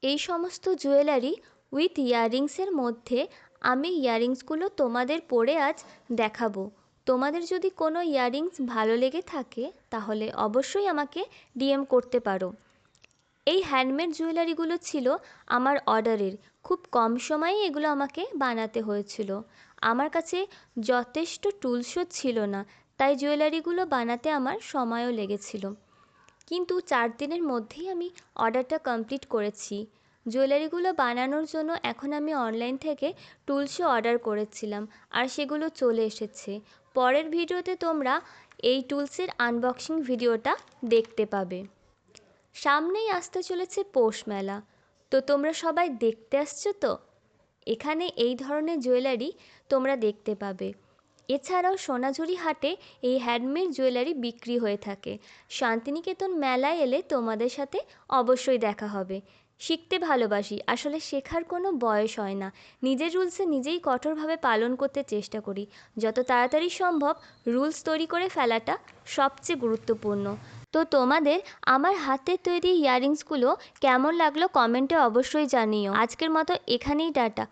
এই সমস্ত jewellery with ইয়াররিংসের মধ্যে আমি ইয়াররিংসগুলো তোমাদের পরে আজ দেখাবো। তোমাদের যদি কোনো ইয়াররিংস ভালো লেগে থাকে তাহলে অবশ্যই আমাকে ডিএম করতে পারো। এই হ্যান্ডমেড জুয়েলারিগুলো ছিল আমার অর্ডারের। খুব কম সময়ে এগুলো আমাকে বানাতে হয়েছিল। আমার কাছে যথেষ্ট টুলসও ছিল না, তাই জুয়েলারিগুলো বানাতে আমার সময়ও লেগেছিল। কিন্তু 4 দিনের মধ্যেই আমি অর্ডারটা কমপ্লিট করেছি। জুয়েলারিগুলো বানানোর জন্য এখন আমি অনলাইন থেকে টুলসও অর্ডার করেছিলাম, আর সেগুলো চলে এসেছে। পরের ভিডিওতে তোমরা এই টুলসের আনবক্সিং ভিডিওটা দেখতে পাবে। সামনেই আসতে চলেছে পৌষ মেলা, তো তোমরা সবাই দেখতে আসছো তো? এখানে এই ধরনের জুয়েলারি তোমরা দেখতে পাবে। এছাড়াও সোনাঝুরি হাটে এই হ্যান্ডমেড জুয়েলারি বিক্রি হয়ে থাকে। শান্তিনিকেতন মেলায় এলে তোমাদের সাথে অবশ্যই দেখা হবে। শিখতে ভালোবাসি, আসলে শেখার কোনো বয়স হয় না। নিজের রুলসে নিজেই কঠোরভাবে পালন করতে চেষ্টা করি। যত তাড়াতাড়ি সম্ভব রুলস তৈরি করে ফেলাটা সবচেয়ে গুরুত্বপূর্ণ। তো তোমাদের আমার হাতে তৈরি ইয়াররিংসগুলো কেমন লাগলো কমেন্টে অবশ্যই জানিও। আজকের মতো এখানেই টাটা।